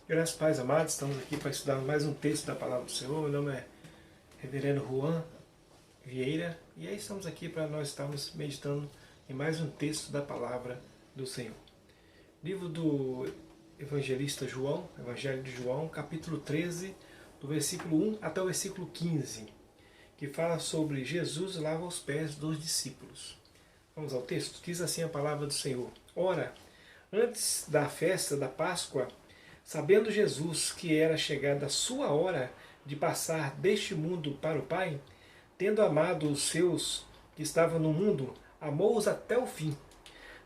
Graças, pais amados, estamos aqui para estudar mais um texto da Palavra do Senhor. Meu nome é Reverendo Juan Vieira e aí estamos aqui para nós estarmos meditando em mais um texto da Palavra do Senhor. Livro do Evangelista João, Evangelho de João, capítulo 13, do versículo 1 até o versículo 15, que fala sobre Jesus lava os pés dos discípulos. Vamos ao texto? Diz assim a Palavra do Senhor. Ora, antes da festa da Páscoa, sabendo Jesus que era chegada a sua hora de passar deste mundo para o Pai, tendo amado os seus que estavam no mundo, amou-os até o fim.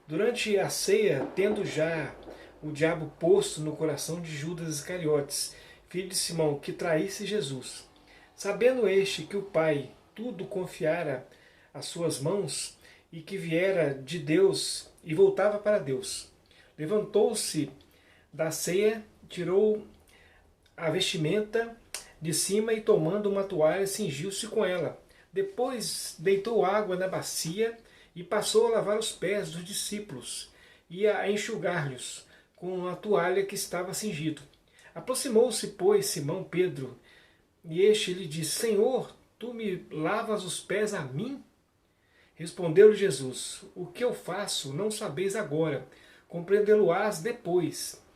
Durante a ceia, tendo já o diabo posto no coração de Judas Iscariotes, filho de Simão, que traísse Jesus, sabendo este que o Pai tudo confiara às suas mãos e que viera de Deus e voltava para Deus, levantou-se da ceia, tirou a vestimenta de cima e, tomando uma toalha, cingiu-se com ela. Depois deitou água na bacia e passou a lavar os pés dos discípulos e a enxugar-lhes com a toalha que estava cingido. Aproximou-se, pois, Simão Pedro, e este lhe disse: Senhor, tu me lavas os pés a mim? Respondeu-lhe Jesus: O que eu faço não sabeis agora, compreendê-lo-ás depois.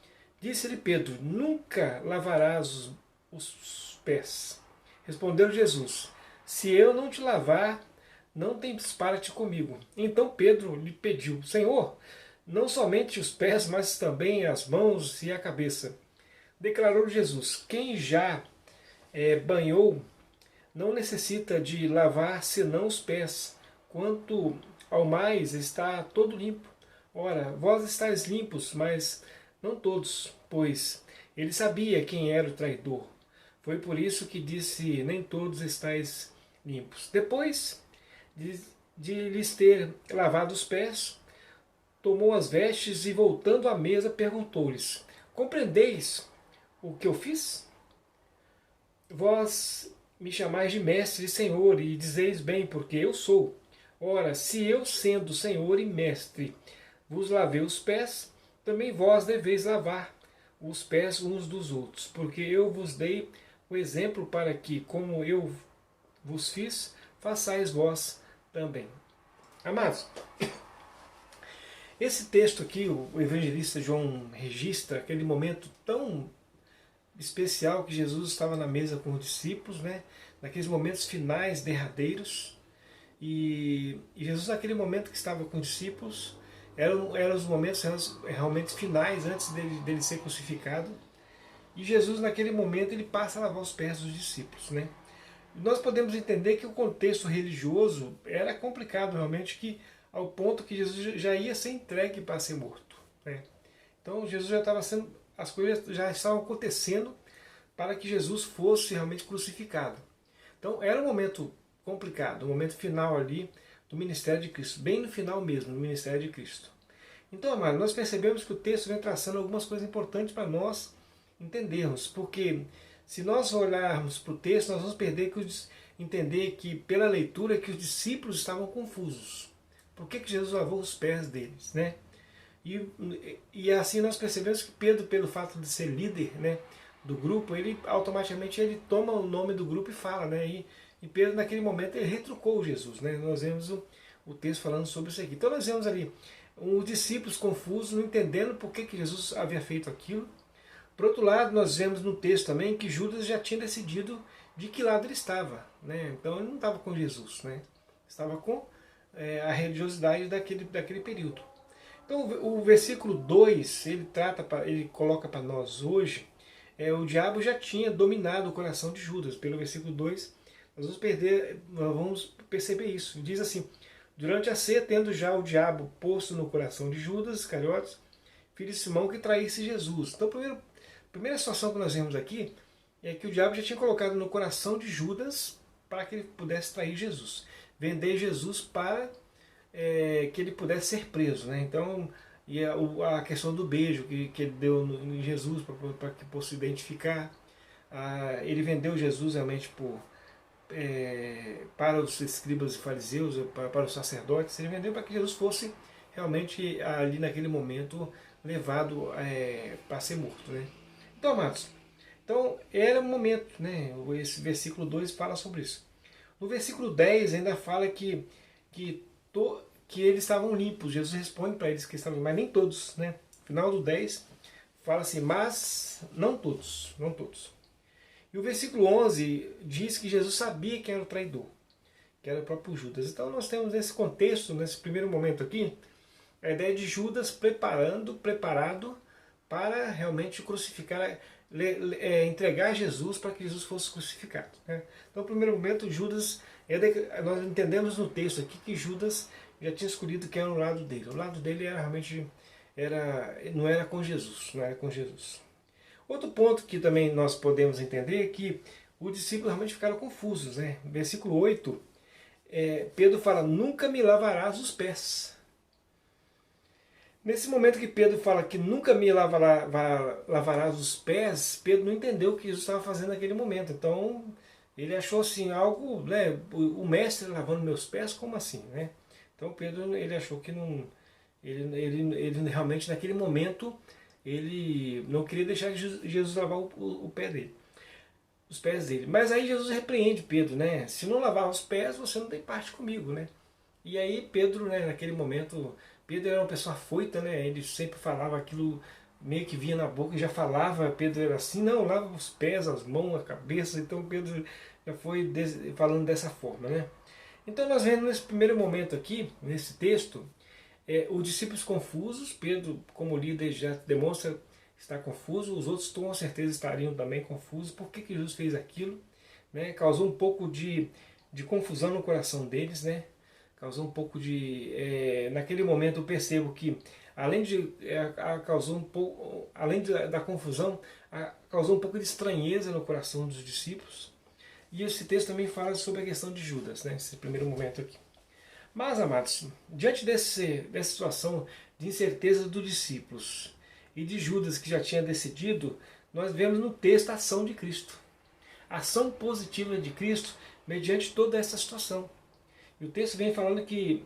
Disse-lhe Pedro: Nunca lavarás os pés. Respondeu Jesus: Se eu não te lavar, não tens parte comigo. Então Pedro lhe pediu: Senhor, não somente os pés, mas também as mãos e a cabeça. Declarou Jesus: Quem já banhou não necessita de lavar senão os pés. Quanto ao mais, está todo limpo. Ora, vós estáis limpos, mas não todos, pois ele sabia quem era o traidor. Foi por isso que disse: Nem todos estáis limpos. Depois de lhes ter lavado os pés, tomou as vestes e, voltando à mesa, perguntou-lhes: Compreendeis o que eu fiz? Vós me chamais de mestre e senhor, e dizeis bem, porque eu sou. Ora, se eu, sendo senhor e mestre, vos lavei os pés, também vós deveis lavar os pés uns dos outros, porque eu vos dei o exemplo para que, como eu vos fiz, façais vós também. Amados, esse texto aqui, o evangelista João registra aquele momento tão especial que Jesus estava na mesa com os discípulos, né? Naqueles momentos finais, derradeiros. E Jesus, naquele momento que estava com os discípulos, eram os momentos realmente finais antes dele ser crucificado. E Jesus, naquele momento, ele passa a lavar os pés dos discípulos, né? Nós podemos entender que o contexto religioso era complicado realmente, que ao ponto que Jesus já ia ser entregue para ser morto, né? Então Jesus já estava sendo, as coisas já estavam acontecendo para que Jesus fosse realmente crucificado. Então era um momento complicado, um momento final ali do ministério de Cristo, bem no final mesmo, do ministério de Cristo. Então, amado, nós percebemos que o texto vem traçando algumas coisas importantes para nós entendermos, porque se nós olharmos para o texto, nós vamos entender que pela leitura que os discípulos estavam confusos. Por que Jesus lavou os pés deles, né? E assim nós percebemos que Pedro, pelo fato de ser líder, né, do grupo, ele automaticamente ele toma o nome do grupo e fala, né? E Pedro, naquele momento, ele retrucou Jesus, né? Nós vemos o texto falando sobre isso aqui. Então nós vemos ali os discípulos confusos, não entendendo por que Jesus havia feito aquilo. Por outro lado, nós vemos no texto também que Judas já tinha decidido de que lado ele estava, né? Então ele não estava com Jesus, né? Estava com a religiosidade daquele período. Então o versículo 2, ele coloca para nós hoje, o diabo já tinha dominado o coração de Judas. Pelo versículo 2, nós vamos perceber isso. Diz assim: Durante a ceia, tendo já o diabo posto no coração de Judas Iscariotes, filho de Simão, que traísse Jesus. Então a primeira situação que nós vemos aqui é que o diabo já tinha colocado no coração de Judas para que ele pudesse trair Jesus, vender Jesus para que ele pudesse ser preso, né? Então, e a questão do beijo que ele deu em Jesus para que fosse identificar, ele vendeu Jesus realmente para os escribas e fariseus, para os sacerdotes, ele vendeu para que Jesus fosse realmente ali naquele momento levado para ser morto, né? Então, amados, então era o momento, né? Esse versículo 2 fala sobre isso. No versículo 10 ainda fala que, que eles estavam limpos. Jesus responde para eles que estavam limpos, mas nem todos, né? No final do 10 fala assim, mas não todos, não todos. E o versículo 11 diz que Jesus sabia quem era o traidor, que era o próprio Judas. Então nós temos nesse contexto, nesse primeiro momento aqui, a ideia de Judas preparado para realmente crucificar, entregar Jesus para que Jesus fosse crucificado. Né? Então, no primeiro momento, Judas, nós entendemos no texto aqui que Judas já tinha escolhido quem era o lado dele. O lado dele era realmente não era com Jesus, não era com Jesus. Outro ponto que também nós podemos entender é que os discípulos realmente ficaram confusos. Né? Versículo 8, Pedro fala, nunca me lavarás os pés. Nesse momento que Pedro fala que nunca me lavarás os pés, Pedro não entendeu o que Jesus estava fazendo naquele momento. Então, ele achou assim, algo, né, o mestre lavando meus pés, como assim? Né? Então, Pedro, ele achou que não, ele realmente naquele momento, ele não queria deixar Jesus lavar o pé dele, os pés dele. Mas aí Jesus repreende Pedro, né? Se não lavar os pés, você não tem parte comigo, né? E aí Pedro, né, naquele momento, Pedro era uma pessoa afoita, né? Ele sempre falava aquilo, meio que vinha na boca e já falava. Pedro era assim, não, lava os pés, as mãos, a cabeça. Então Pedro já foi falando dessa forma, né? Então nós vemos nesse primeiro momento aqui, nesse texto, os discípulos confusos. Pedro, como líder, já demonstra estar confuso. Os outros com certeza estariam também confusos. Por que Jesus fez aquilo? Né? Causou um pouco de confusão no coração deles, né? Causou um pouco de... naquele momento eu percebo que, além de causou um pouco, além da confusão, causou um pouco de estranheza no coração dos discípulos. E esse texto também fala sobre a questão de Judas, né, nesse primeiro momento aqui. Mas, amados, diante dessa situação de incerteza dos discípulos e de Judas, que já tinha decidido, nós vemos no texto a ação de Cristo. A ação positiva de Cristo mediante toda essa situação. E o texto vem falando que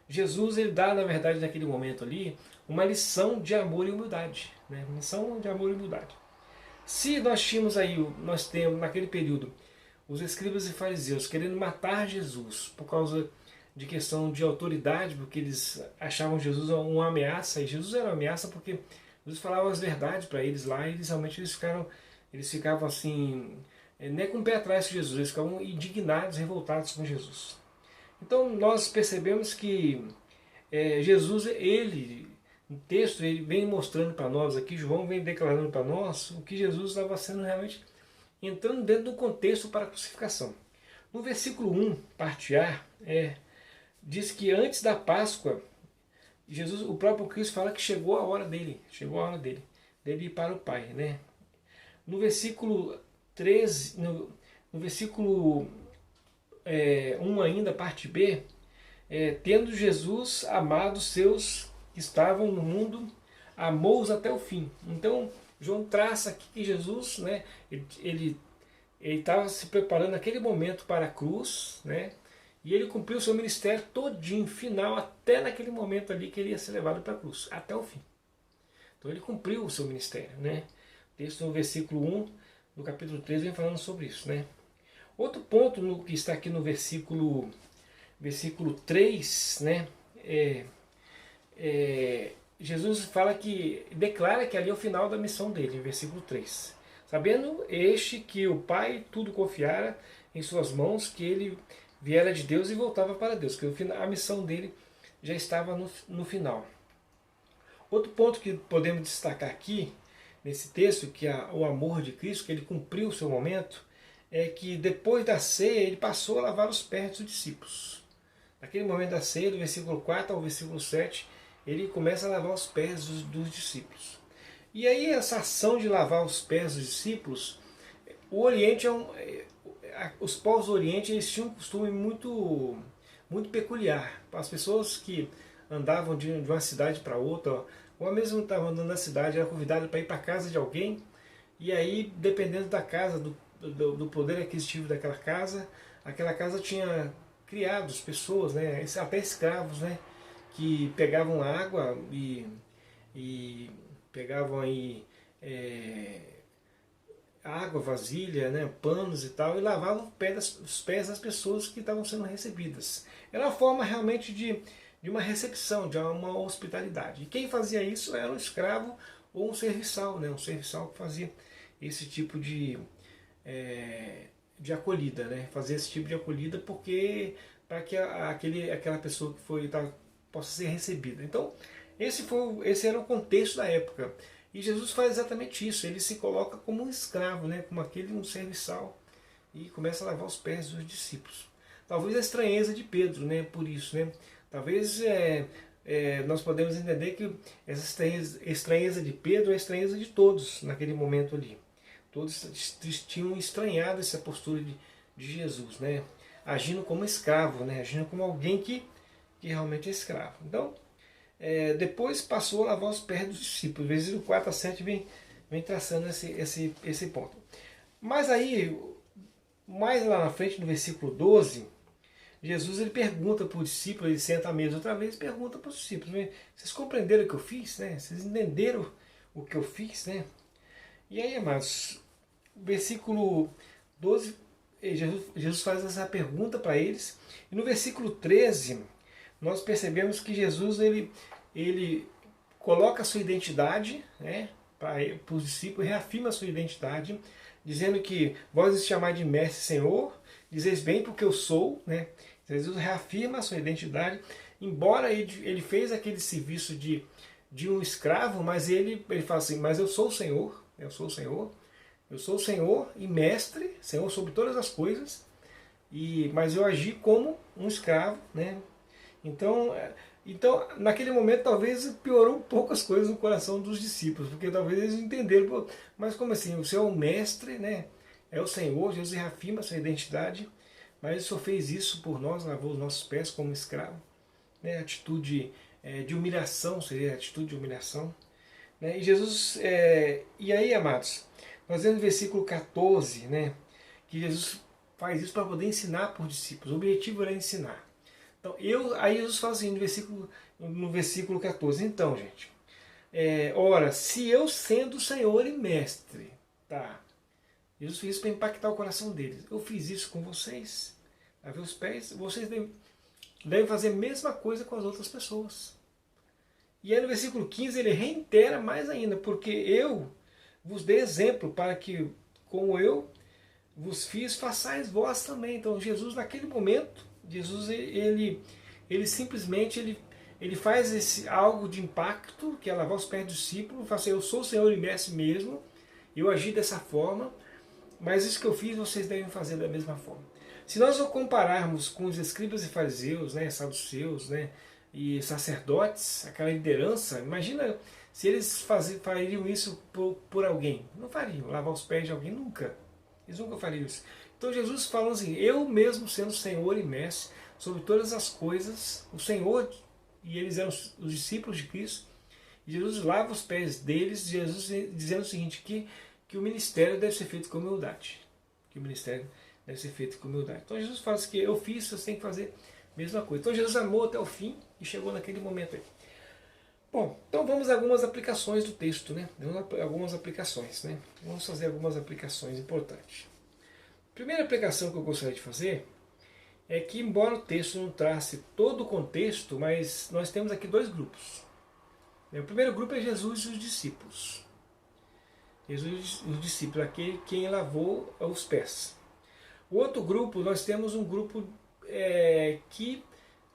Jesus, ele dá, na verdade, naquele momento ali, uma lição de amor e humildade. Né? Uma lição de amor e humildade. Se nós temos naquele período os escribas e fariseus querendo matar Jesus por causa de questão de autoridade, porque eles achavam Jesus uma ameaça, e Jesus era uma ameaça porque Jesus falava as verdades para eles lá, e eles ficavam assim, nem com o pé atrás de Jesus, eles ficavam indignados, revoltados com Jesus. Então nós percebemos que Jesus, no texto, ele vem mostrando para nós aqui, João vem declarando para nós o que Jesus estava sendo realmente, entrando dentro do contexto para a crucificação. No versículo 1, parte A, diz que antes da Páscoa, Jesus, o próprio Cristo fala que chegou a hora dele ir para o Pai. Né? No versículo 13, no versículo 1 ainda, parte B, tendo Jesus amado os seus que estavam no mundo, amou-os até o fim. Então, João traça aqui que Jesus, né, ele estava se preparando naquele momento para a cruz, né, e ele cumpriu o seu ministério todinho, final, até naquele momento ali que ele ia ser levado para a cruz, até o fim. Então ele cumpriu o seu ministério. Né. O texto no versículo 1, no capítulo 3, vem falando sobre isso. Né. Outro ponto que está aqui no versículo 3, né, Jesus declara que ali é o final da missão dele, em versículo 3. Sabendo este que o Pai tudo confiara em suas mãos, que ele viera de Deus e voltava para Deus, que a missão dele já estava no final. Outro ponto que podemos destacar aqui, nesse texto, que é o amor de Cristo, que ele cumpriu o seu momento, é que depois da ceia ele passou a lavar os pés dos discípulos. Naquele momento da ceia, do versículo 4 ao versículo 7, ele começa a lavar os pés dos discípulos. E aí essa ação de lavar os pés dos discípulos, o Oriente os povos do Oriente, eles tinham um costume muito, muito peculiar. As pessoas que andavam de uma cidade para outra, ou mesmo estavam andando na cidade, eram convidadas para ir para a casa de alguém, e aí, dependendo da casa, do poder aquisitivo daquela casa, aquela casa tinha criados, pessoas, né, até escravos, né, que pegavam água e pegavam aí água, vasilha, né, panos e tal, e lavava os pés das pessoas que estavam sendo recebidas. Era uma forma realmente de uma recepção, de uma hospitalidade. E quem fazia isso era um escravo ou um serviçal, né, um serviçal que fazia esse tipo de acolhida, né, fazia esse tipo de acolhida porque para que aquela pessoa que foi possa ser recebida. Então esse era o contexto da época. E Jesus faz exatamente isso, ele se coloca como um escravo, né, como um serviçal, e começa a lavar os pés dos discípulos. Talvez a estranheza de Pedro, né, por isso, né? Talvez nós podemos entender que essa estranheza de Pedro é a estranheza de todos naquele momento ali. Todos tinham estranhado essa postura de Jesus, né? Agindo como escravo, né? Agindo como alguém que realmente é escravo. Então, depois passou a lavar os pés dos discípulos. Versículo 4 a 7 vem traçando esse ponto. Mas aí, mais lá na frente, no versículo 12, Jesus ele pergunta para o discípulo, ele senta à mesa outra vez e pergunta para os discípulos: vocês compreenderam o que eu fiz? Né? Vocês entenderam o que eu fiz? Né? E aí, amados, versículo 12, Jesus faz essa pergunta para eles. E no versículo 13, nós percebemos que Jesus ele coloca a sua identidade, né, para os discípulos, reafirma a sua identidade, dizendo que vós os chamais de mestre e senhor, dizeis bem porque eu sou, né? Jesus reafirma a sua identidade, embora ele fez aquele serviço de um escravo, mas ele fala assim, mas eu sou o Senhor, eu sou o Senhor, eu sou o Senhor e mestre, Senhor sobre todas as coisas, mas eu agi como um escravo, né? Então, naquele momento, talvez piorou um pouco as coisas no coração dos discípulos, porque talvez eles entenderam, mas como assim? O Senhor é o mestre, né? É o Senhor, Jesus reafirma a sua identidade, mas ele só fez isso por nós, lavou os nossos pés como escravo. Né? Atitude de humilhação, seria a atitude de humilhação. Né? E Jesus, e aí, amados, nós vemos no versículo 14, né, que Jesus faz isso para poder ensinar por discípulos. O objetivo era ensinar. Então, aí Jesus fala assim no versículo 14, então, gente, ora, se eu sendo Senhor e Mestre, tá? Jesus fez isso para impactar o coração deles. Eu fiz isso com vocês, lavei os pés, vocês devem fazer a mesma coisa com as outras pessoas. E aí no versículo 15 ele reitera mais ainda, porque eu vos dei exemplo para que, como eu vos fiz, façais vós também. Então Jesus naquele momento, Jesus ele simplesmente ele faz algo de impacto, que é lavar os pés do discípulo, fala assim, eu sou o Senhor e Mestre mesmo, eu agi dessa forma, mas isso que eu fiz vocês devem fazer da mesma forma. Se nós o compararmos com os escribas e fariseus, né, saduceus, né, e sacerdotes, aquela liderança, imagina se eles fariam isso por alguém. Não fariam, lavar os pés de alguém nunca. Eles nunca fariam isso. Então Jesus falando assim, eu mesmo sendo Senhor e Mestre sobre todas as coisas, o Senhor, e eles eram os discípulos de Cristo, e Jesus lava os pés deles, Jesus dizendo o seguinte, que o ministério deve ser feito com humildade. Que o ministério deve ser feito com humildade. Então Jesus fala assim, que eu fiz, vocês têm que fazer a mesma coisa. Então Jesus amou até o fim e chegou naquele momento aí. Bom, então vamos a algumas aplicações do texto, né? Algumas aplicações, né? Vamos fazer algumas aplicações importantes. A primeira aplicação que eu gostaria de fazer é que, embora o texto não trace todo o contexto, mas nós temos aqui dois grupos. O primeiro grupo é Jesus e os discípulos. Jesus e os discípulos, aquele quem lavou os pés. O outro grupo, nós temos um grupo que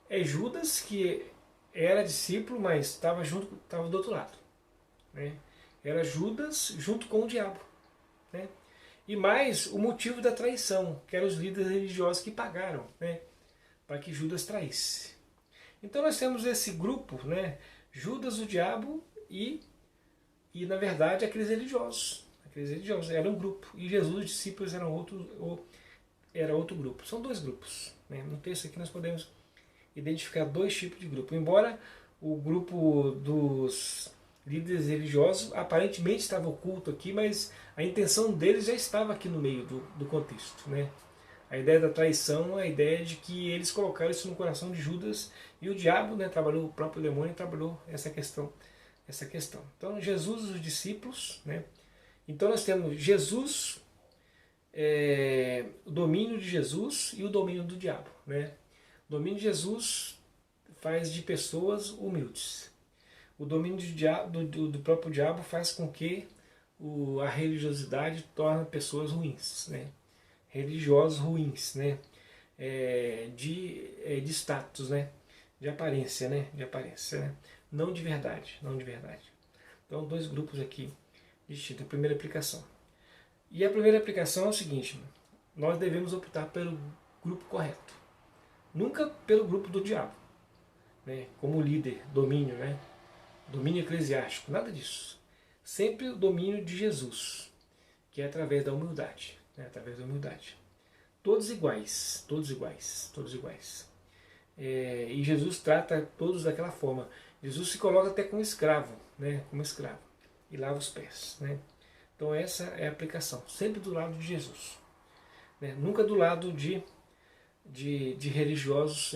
é Judas, que era discípulo, mas estava do outro lado. Né? Era Judas junto com o diabo. Né? E mais o motivo da traição, que eram os líderes religiosos que pagaram, né, para que Judas traísse. Então nós temos esse grupo, né, Judas, o diabo e na verdade aqueles religiosos. Aqueles religiosos eram um grupo. E Jesus e os discípulos eram outro grupo. São dois grupos. Né? No texto aqui nós podemos identificar dois tipos de grupo. Embora o grupo dos líderes religiosos aparentemente estava oculto aqui, mas a intenção deles já estava aqui no meio do contexto. Né? A ideia da traição é a ideia de que eles colocaram isso no coração de Judas e o diabo, né, trabalhou, o próprio demônio trabalhou essa questão. Então Jesus e os discípulos, né, Então nós temos Jesus, o domínio de Jesus e o domínio do diabo, né? O domínio de Jesus faz de pessoas humildes. O domínio do próprio diabo faz com que a religiosidade torne pessoas ruins, né? Religiosos ruins, né? De status, né? De aparência, né? De aparência, né? Não de verdade, não de verdade. Então, dois grupos aqui distintos. A primeira aplicação. E a primeira aplicação é o seguinte: nós devemos optar pelo grupo correto, nunca pelo grupo do diabo, né? Como líder, domínio, né? Domínio eclesiástico, nada disso. Sempre o domínio de Jesus, que é através da humildade, né? Através da humildade. Todos iguais, todos iguais, todos iguais. E Jesus trata todos daquela forma. Jesus se coloca até como escravo, né? Como escravo, e lava os pés, né? Então essa é a aplicação, sempre do lado de Jesus, né? Nunca do lado de religiosos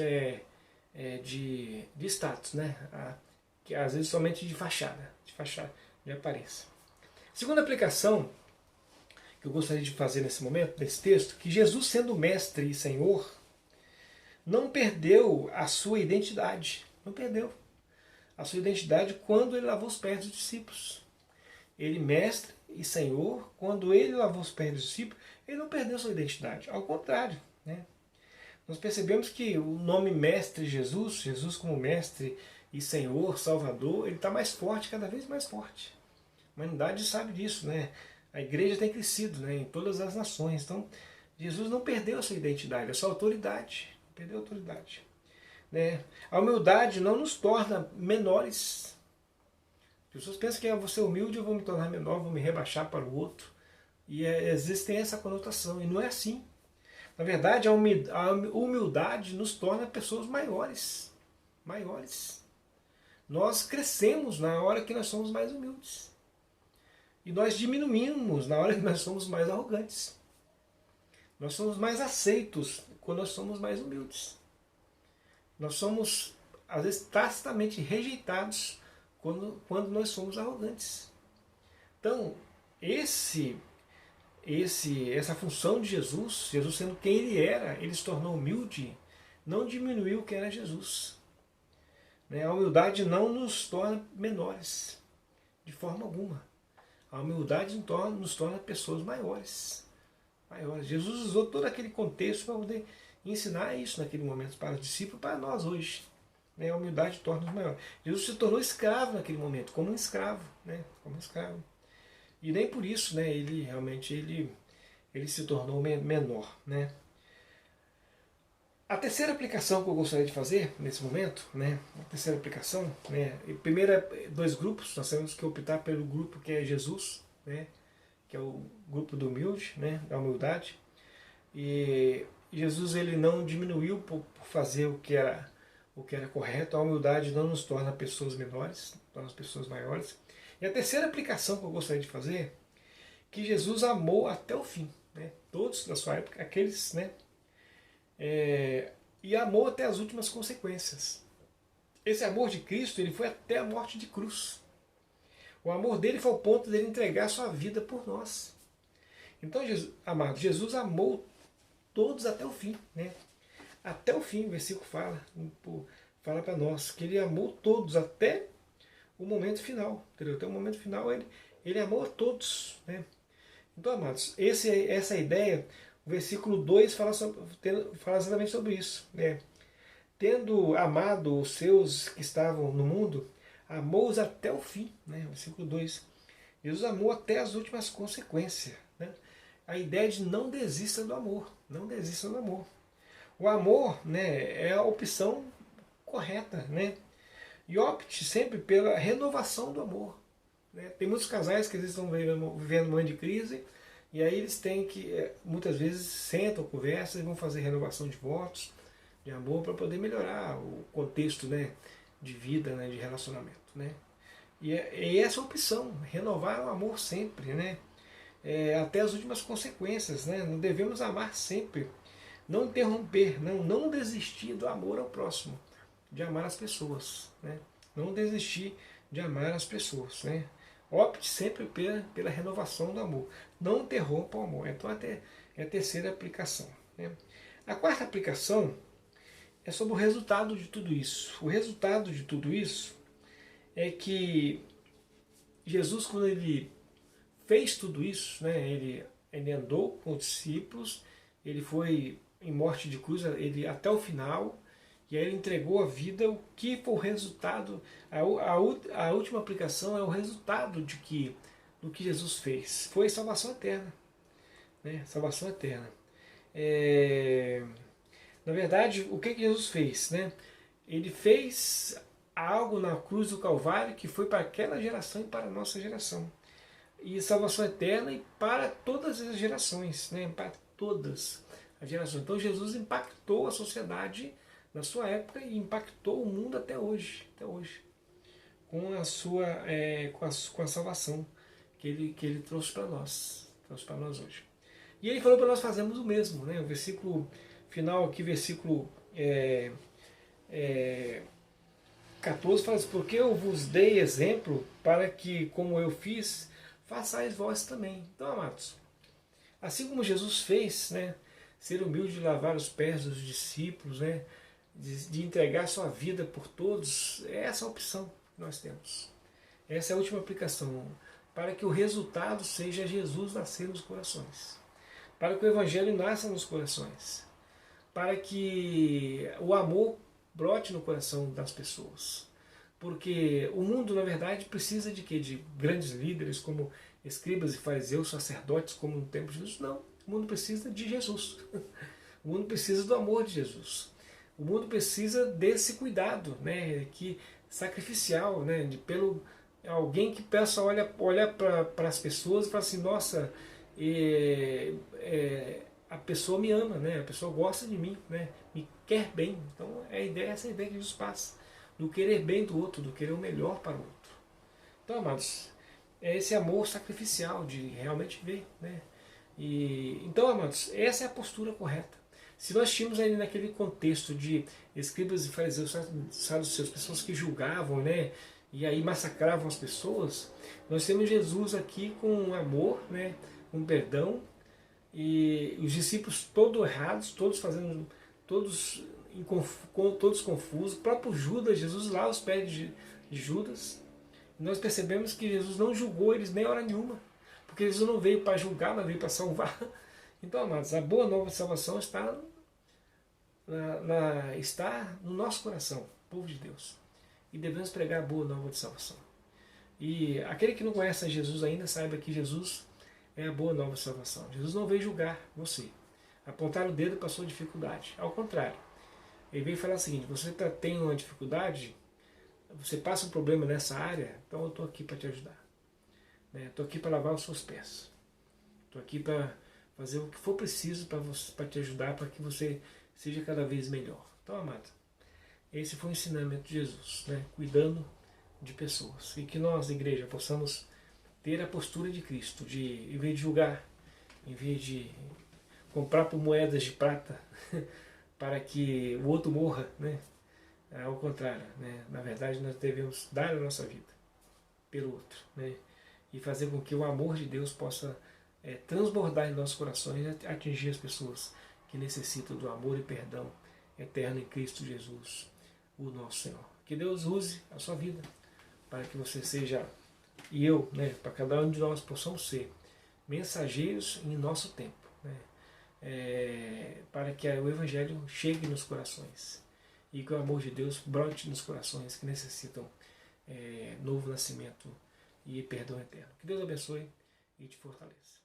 de status, né? Que às vezes somente de fachada, de aparência. Segunda aplicação que eu gostaria de fazer nesse momento, nesse texto, que Jesus, sendo mestre e Senhor, não perdeu a sua identidade. Não perdeu a sua identidade quando ele lavou os pés dos discípulos. Ele, mestre e Senhor, quando ele lavou os pés dos discípulos, ele não perdeu a sua identidade. Ao contrário, né? Nós percebemos que o nome mestre Jesus, Jesus como mestre e Senhor, Salvador, ele está mais forte, cada vez mais forte. A humanidade sabe disso, né? A igreja tem crescido, né, em todas as nações. Então, Jesus não perdeu a sua identidade, a sua autoridade. Não perdeu a autoridade, né? A humildade não nos torna menores. As pessoas pensam que eu vou ser humilde, eu vou me tornar menor, vou me rebaixar para o outro. E às vezes tem essa conotação, e não é assim. Na verdade, a humildade nos torna pessoas maiores. Maiores. Nós crescemos na hora que nós somos mais humildes. E nós diminuímos na hora que nós somos mais arrogantes. Nós somos mais aceitos quando nós somos mais humildes. Nós somos, às vezes, tacitamente rejeitados quando nós somos arrogantes. Então, essa função de Jesus, Jesus sendo quem ele era, ele se tornou humilde, não diminuiu quem era Jesus. A humildade não nos torna menores, de forma alguma. A humildade nos torna pessoas maiores. Jesus usou todo aquele contexto para poder ensinar isso naquele momento para os discípulos e para nós hoje. A humildade torna-nos maiores. Jesus se tornou escravo naquele momento, como um escravo. Como um escravo. E nem por isso ele realmente ele se tornou menor. A terceira aplicação que eu gostaria de fazer nesse momento, a terceira aplicação, primeiro, dois grupos, nós temos que optar pelo grupo que é Jesus, que é o grupo do humilde, da humildade. E Jesus ele não diminuiu por fazer o que era correto. A humildade não nos torna pessoas menores, torna as pessoas maiores. E a terceira aplicação que eu gostaria de fazer, que Jesus amou até o fim, todos da sua época, aqueles, e amou até as últimas consequências. Esse amor de Cristo ele foi até a morte de cruz. O amor dele foi ao ponto de ele entregar a sua vida por nós. Então, amado, Jesus amou todos até o fim. Até o fim, o versículo fala para nós que ele amou todos até o momento final. Entendeu? Até o momento final ele amou a todos. Então, amados, essa ideia, o versículo 2 fala exatamente sobre isso. Tendo amado os seus que estavam no mundo, amou-os até o fim. Versículo 2. Jesus amou até as últimas consequências. A ideia de não desista do amor. Não desista do amor. O amor é a opção correta. E opte sempre pela renovação do amor. Tem muitos casais que às vezes estão vivendo um momento de crise, e aí eles têm que, muitas vezes, sentam, conversam e vão fazer renovação de votos, de amor, para poder melhorar o contexto de vida, de relacionamento. E essa é a opção, renovar o amor sempre, até as últimas consequências. Não devemos amar sempre, não interromper, não desistir do amor ao próximo, de amar as pessoas. Não desistir de amar as pessoas. Opte sempre pela renovação do amor. Não interrompa o amor. Então é a terceira aplicação, né? A quarta aplicação é sobre o resultado de tudo isso. O resultado de tudo isso é que Jesus, quando ele fez tudo isso, né, ele andou com os discípulos, ele foi em morte de cruz, ele até o final, e aí ele entregou a vida. O que foi o resultado? A última aplicação é o resultado do que Jesus fez. Foi salvação eterna, né? Salvação eterna. Na verdade, o que Jesus fez, né? Ele fez algo na cruz do Calvário que foi para aquela geração e para a nossa geração. E salvação eterna e para todas as gerações, né? Para todas as gerações. Então Jesus impactou a sociedade na sua época e impactou o mundo até hoje, com a sua, com a salvação que ele trouxe para nós, hoje. E ele falou para nós fazermos o mesmo, né? O versículo final aqui, versículo 14, fala assim: porque eu vos dei exemplo para que, como eu fiz, façais vós também. Então, amados, assim como Jesus fez, né, ser humilde de lavar os pés dos discípulos, né, de entregar sua vida por todos, é essa a opção que nós temos. Essa é a última aplicação, para que o resultado seja Jesus nascer nos corações, para que o Evangelho nasça nos corações, para que o amor brote no coração das pessoas. Porque o mundo, na verdade, precisa de quê? De grandes líderes como escribas e fariseus, sacerdotes, como no tempo de Jesus? Não. O mundo precisa de Jesus. O mundo precisa do amor de Jesus. O mundo precisa desse cuidado, né, sacrificial, né, pelo alguém que peça, olha para as pessoas e fala assim: nossa, a pessoa me ama, né, a pessoa gosta de mim, né, me quer bem. Então essa é a ideia que Jesus passa, do querer bem do outro, do querer o melhor para o outro. Então, amados, é esse amor sacrificial de realmente ver, né? Então, amados, essa é a postura correta. Se nós tínhamos ali naquele contexto de escribas e fariseus, saduceus, pessoas que julgavam, né, e aí massacravam as pessoas, nós temos Jesus aqui com amor, né, com perdão, e os discípulos todos errados, todos confusos. O próprio Judas, Jesus lá aos pés de Judas. E nós percebemos que Jesus não julgou eles nem hora nenhuma, porque Jesus não veio para julgar, mas veio para salvar. Então, amados, a boa nova de salvação está no nosso coração, povo de Deus. E devemos pregar a boa nova de salvação. E aquele que não conhece a Jesus ainda, saiba que Jesus é a boa nova de salvação. Jesus não veio julgar você, apontar o dedo para a sua dificuldade. Ao contrário, ele veio falar o seguinte: você tem uma dificuldade, você passa um problema nessa área, então eu estou aqui para te ajudar. Estou aqui para lavar os seus pés. Estou aqui para fazer o que for preciso para te ajudar, para que você seja cada vez melhor. Então, amado, esse foi o ensinamento de Jesus, né? Cuidando de pessoas. E que nós, igreja, possamos ter a postura de Cristo, em vez de julgar, em vez de comprar por moedas de prata para que o outro morra, né? Ao contrário, né? Na verdade, nós devemos dar a nossa vida pelo outro, né? E fazer com que o amor de Deus possa transbordar em nossos corações e atingir as pessoas que necessitam do amor e perdão eterno em Cristo Jesus, o nosso Senhor. Que Deus use a sua vida para que você seja, e eu, né, para cada um de nós possamos ser mensageiros em nosso tempo, né, para que o Evangelho chegue nos corações e que o amor de Deus brote nos corações que necessitam novo nascimento e perdão eterno. Que Deus abençoe e te fortaleça.